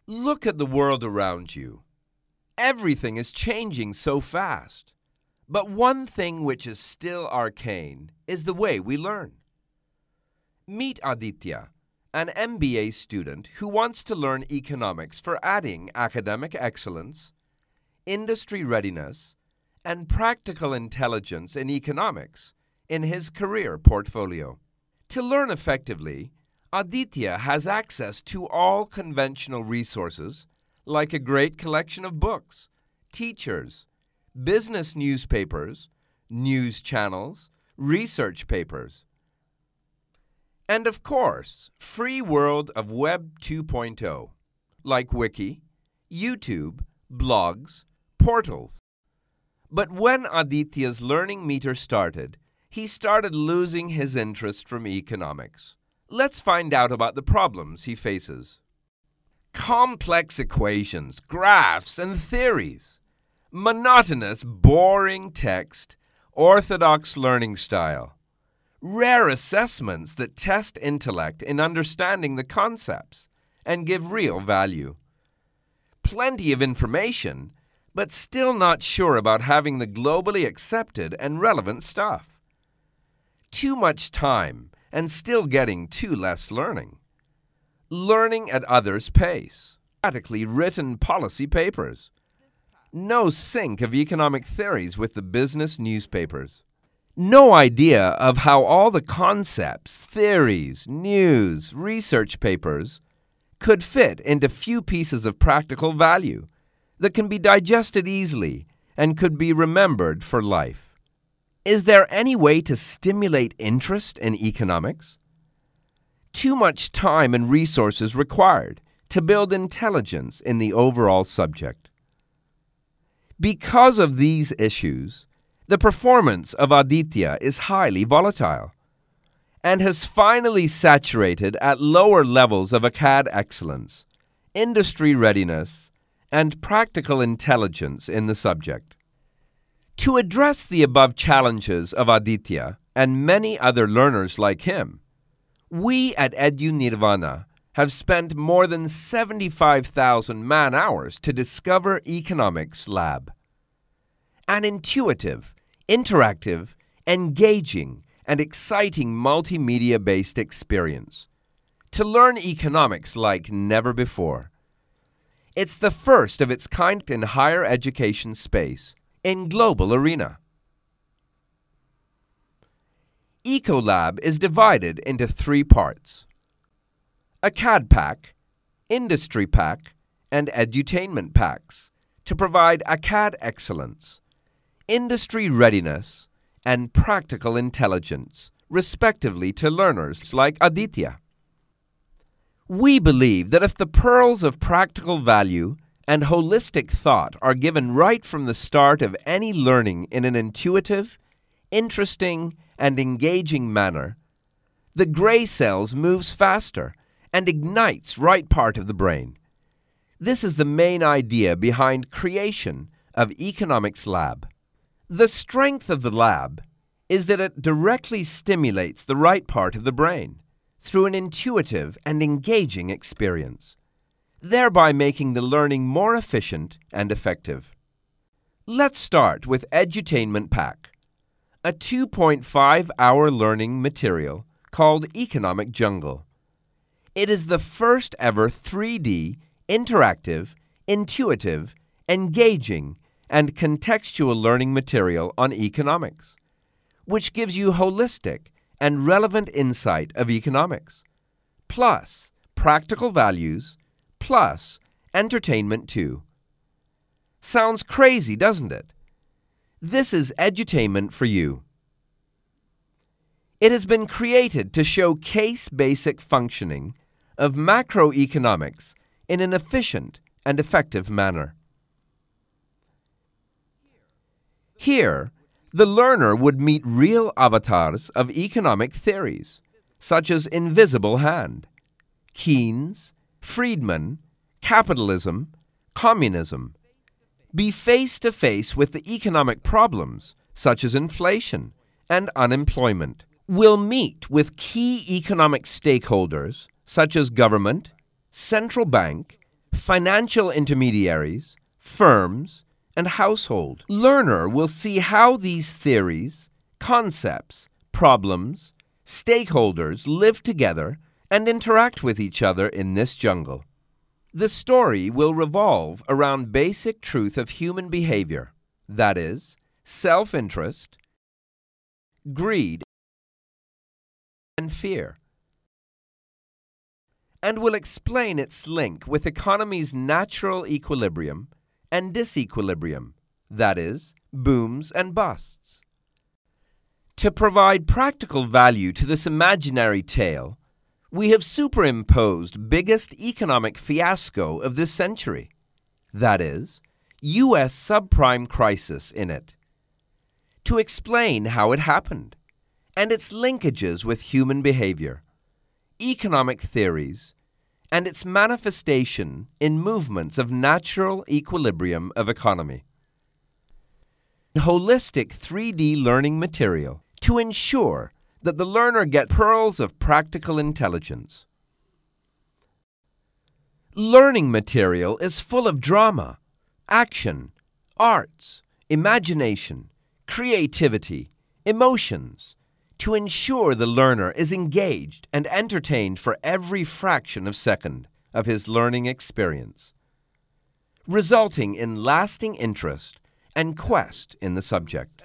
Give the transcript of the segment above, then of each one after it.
Look at the world around you. Everything is changing so fast. But one thing which is still arcane is the way we learn. Meet Aditya, an MBA student who wants to learn economics for adding academic excellence, industry readiness, and practical intelligence in economics in his career portfolio. To learn effectively, Aditya has access to all conventional resources like a great collection of books, teachers, business newspapers, news channels, research papers, and of course, free world of Web 2.0 like Wiki, YouTube, blogs, portals. But when Aditya's learning meter started, he started losing his interest from economics. Let's find out about the problems he faces. Complex equations, graphs, and theories. Monotonous, boring text, orthodox learning style. Rare assessments that test intellect in understanding the concepts and give real value. Plenty of information, but still not sure about having the globally accepted and relevant stuff. Too much time and still getting too less learning. Learning at others' pace. Statically written policy papers. No sync of economic theories with the business newspapers. No idea of how all the concepts, theories, news, research papers could fit into few pieces of practical value that can be digested easily and could be remembered for life. Is there any way to stimulate interest in economics? Too much time and resources required to build intelligence in the overall subject. Because of these issues, the performance of Aditya is highly volatile and has finally saturated at lower levels of acad excellence, industry readiness, and practical intelligence in the subject. To address the above challenges of Aditya and many other learners like him, we at Edutainment have spent more than 75,000 man-hours to discover Economics Lab. An intuitive, interactive, engaging, and exciting multimedia-based experience to learn economics like never before. It's the first of its kind in higher education space in global arena. Ecolab is divided into 3 parts: Acad Pack, Industry Pack, and Edutainment Packs to provide Acad excellence, industry readiness, and practical intelligence, respectively, to learners like Aditya. We believe that if the pearls of practical value and holistic thought are given right from the start of any learning in an intuitive, interesting, and engaging manner, the gray cells moves faster and ignites right part of the brain. This is the main idea behind creation of Economics Lab. The strength of the lab is that it directly stimulates the right part of the brain through an intuitive and engaging experience, thereby making the learning more efficient and effective. Let's start with Edutainment Pack, a 2.5-hour learning material called Economic Jungle. It is the first ever 3D, interactive, intuitive, engaging, and contextual learning material on economics, which gives you holistic and relevant insight of economics, plus practical values, plus entertainment too. Sounds crazy, doesn't it? This is edutainment for you. It has been created to show case-basic functioning of macroeconomics in an efficient and effective manner. Here, the learner would meet real avatars of economic theories, such as invisible hand, Keynes, Friedman, capitalism, communism. Be face-to-face with the economic problems, such as inflation and unemployment. Will meet with key economic stakeholders, such as government, central bank, financial intermediaries, firms, and household. Learner will see how these theories, concepts, problems, stakeholders live together and interact with each other in this jungle. The story will revolve around basic truth of human behavior, that is, self-interest, greed, and fear, and will explain its link with economy's natural equilibrium and disequilibrium, that is, booms and busts. To provide practical value to this imaginary tale, we have superimposed biggest economic fiasco of this century, that is, U.S. subprime crisis in it, to explain how it happened and its linkages with human behavior, economic theories, and its manifestation in movements of natural equilibrium of economy. Holistic 3D learning material to ensure that the learner gets pearls of practical intelligence. Learning material is full of drama, action, arts, imagination, creativity, emotions, to ensure the learner is engaged and entertained for every fraction of second of his learning experience, resulting in lasting interest and quest in the subject.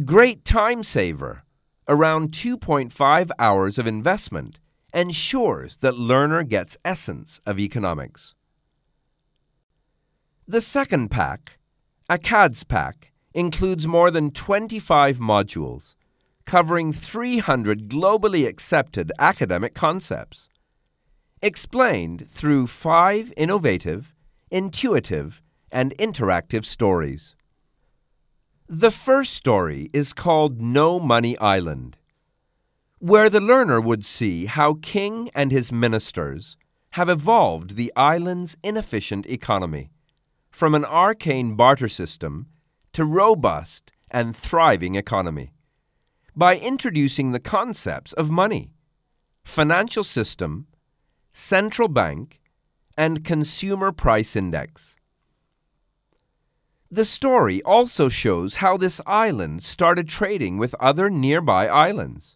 Great time saver, around 2.5 hours of investment, ensures that learner gets essence of economics. The second pack, a CADS pack, includes more than 25 modules, covering 300 globally accepted academic concepts, explained through 5 innovative, intuitive, and interactive stories. The first story is called No Money Island, where the learner would see how King and his ministers have evolved the island's inefficient economy from an arcane barter system to robust and thriving economy by introducing the concepts of money, financial system, central bank, and consumer price index. The story also shows how this island started trading with other nearby islands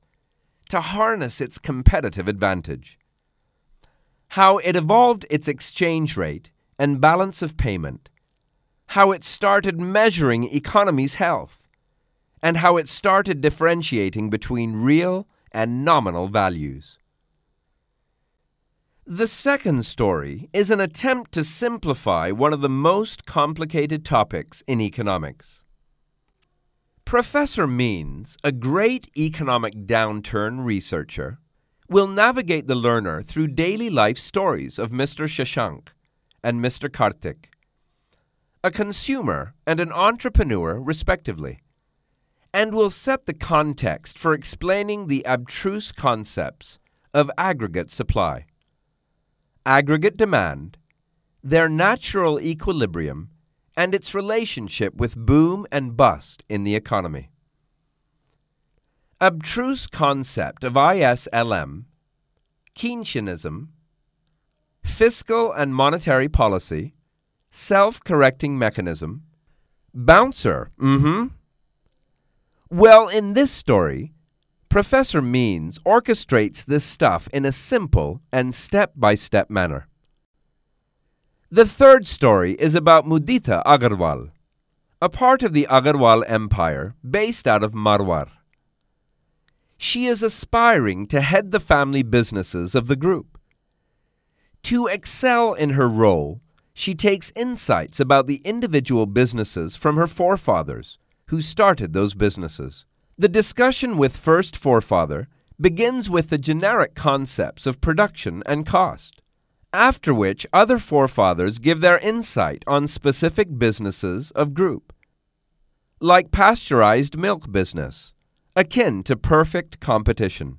to harness its competitive advantage, how it evolved its exchange rate and balance of payment, how it started measuring economy's health, and how it started differentiating between real and nominal values. The second story is an attempt to simplify one of the most complicated topics in economics. Professor Means, a great economic downturn researcher, will navigate the learner through daily life stories of Mr. Shashank and Mr. Karthik, a consumer and an entrepreneur respectively, and will set the context for explaining the abstruse concepts of aggregate supply, aggregate demand, their natural equilibrium, and its relationship with boom and bust in the economy. Abstruse concept of ISLM, Keynesianism, fiscal and monetary policy, self-correcting mechanism, bouncer, Well, in this story, Professor Means orchestrates this stuff in a simple and step-by-step manner. The third story is about Mudita Agarwal, a part of the Agarwal Empire based out of Marwar. She is aspiring to head the family businesses of the group. To excel in her role, she takes insights about the individual businesses from her forefathers who started those businesses. The discussion with first forefather begins with the generic concepts of production and cost, after which other forefathers give their insight on specific businesses of group, like pasteurized milk business, akin to perfect competition,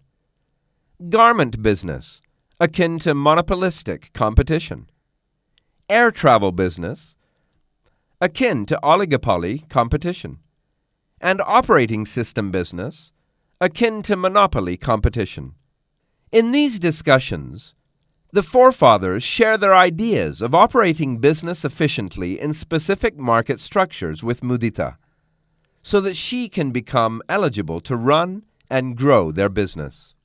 garment business, akin to monopolistic competition, air travel business, akin to oligopoly competition, and operating system business, akin to monopoly competition. In these discussions, The forefathers share their ideas of operating business efficiently in specific market structures with mudita, so that she can become eligible to run and grow their business.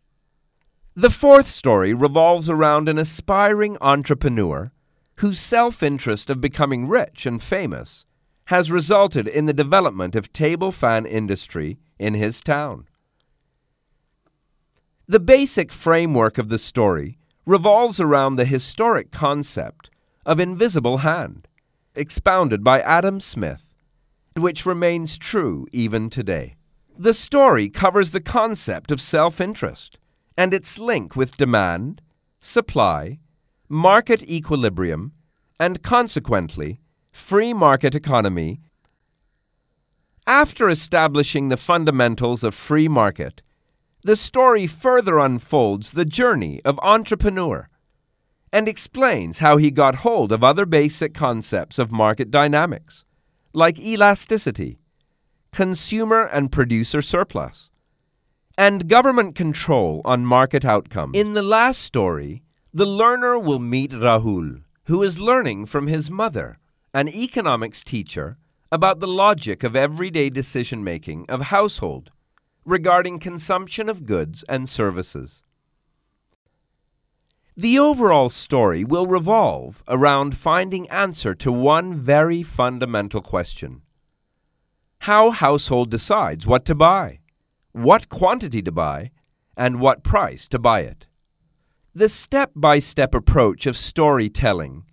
The fourth story revolves around an aspiring entrepreneur whose self-interest of becoming rich and famous has resulted in the development of table fan industry in his town. The basic framework of the story revolves around the historic concept of invisible hand, expounded by Adam Smith, which remains true even today. The story covers the concept of self-interest and its link with demand, supply, market equilibrium, and consequently, free market economy. After establishing the fundamentals of free market, the story further unfolds the journey of entrepreneur and explains how he got hold of other basic concepts of market dynamics, like elasticity, consumer and producer surplus, and government control on market outcomes. In the last story, the learner will meet Rahul, who is learning from his mother, an economics teacher, about the logic of everyday decision-making of household regarding consumption of goods and services. The overall story will revolve around finding answer to one very fundamental question: how household decides what to buy, what quantity to buy, and what price to buy it. The step-by-step approach of storytelling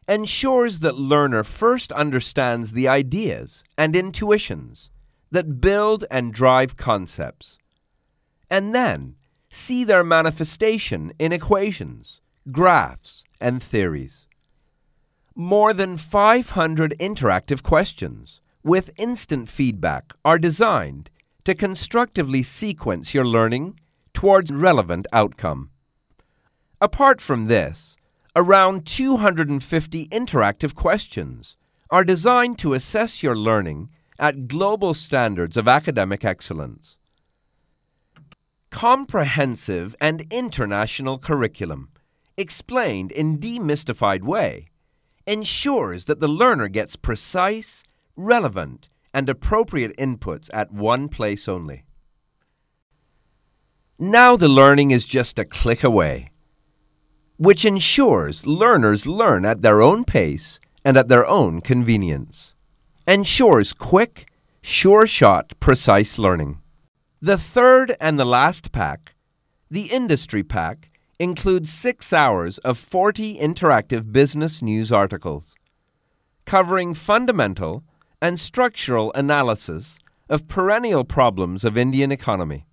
ensures that learner first understands the ideas and intuitions that build and drive concepts, and then see their manifestation in equations, graphs, and theories. More than 500 interactive questions with instant feedback are designed to constructively sequence your learning towards relevant outcome. Apart from this, around 250 interactive questions are designed to assess your learning at global standards of academic excellence. Comprehensive and international curriculum, explained in demystified way, ensures that the learner gets precise, relevant, and appropriate inputs at one place only. Now the learning is just a click away, which ensures learners learn at their own pace and at their own convenience. Ensures quick, sure-shot, precise learning. The third and the last pack, the industry pack, includes 6 hours of 40 interactive business news articles, covering fundamental and structural analysis of perennial problems of Indian economy.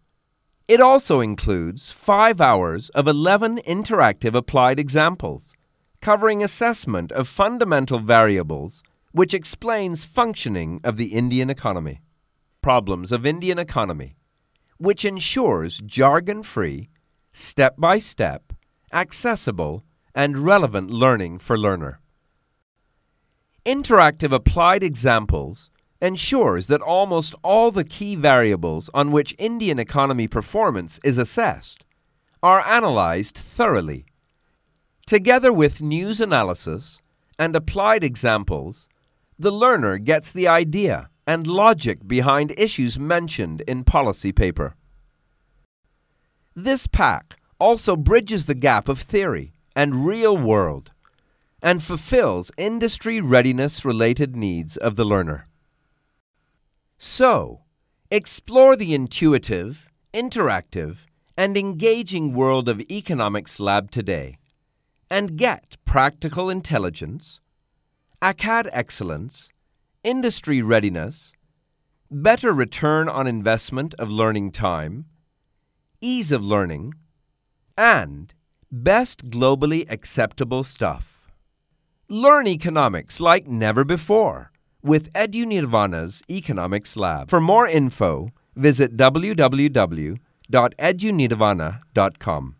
It also includes 5 hours of 11 interactive applied examples, covering assessment of fundamental variables which explains functioning of the Indian economy. Problems of Indian economy, which ensures jargon-free, step-by-step, accessible, and relevant learning for learner. Interactive applied examples ensures that almost all the key variables on which Indian economy performance is assessed are analyzed thoroughly. Together with news analysis and applied examples, the learner gets the idea and logic behind issues mentioned in policy paper. This pack also bridges the gap of theory and real world and fulfills industry readiness-related needs of the learner. So, explore the intuitive, interactive, and engaging world of economics lab today and get practical intelligence, ACAD excellence, industry readiness, better return on investment of learning time, ease of learning, and best globally acceptable stuff. Learn economics like never before with Edunirvana's Economics Lab. For more info, visit www.edunirvana.com.